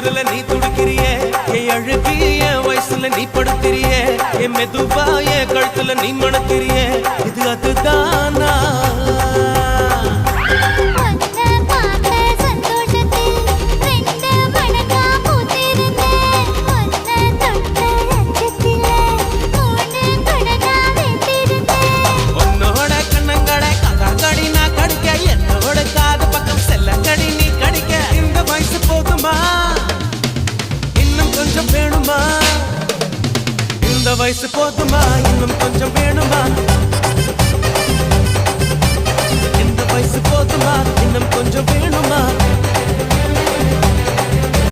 தொடுதல நீ துடிக்கிறியே என் அழுகி என் வயசுல நீ படுத்திரியே என் மெதுவா என் கழுத்துல நீ மணக்கிறியே இது அதுதானா இந்த வயசு போதுமா இன்னும் கொஞ்சம் வேணுமா இந்த வயசு போதுமா இன்னும் கொஞ்சம் வேணுமா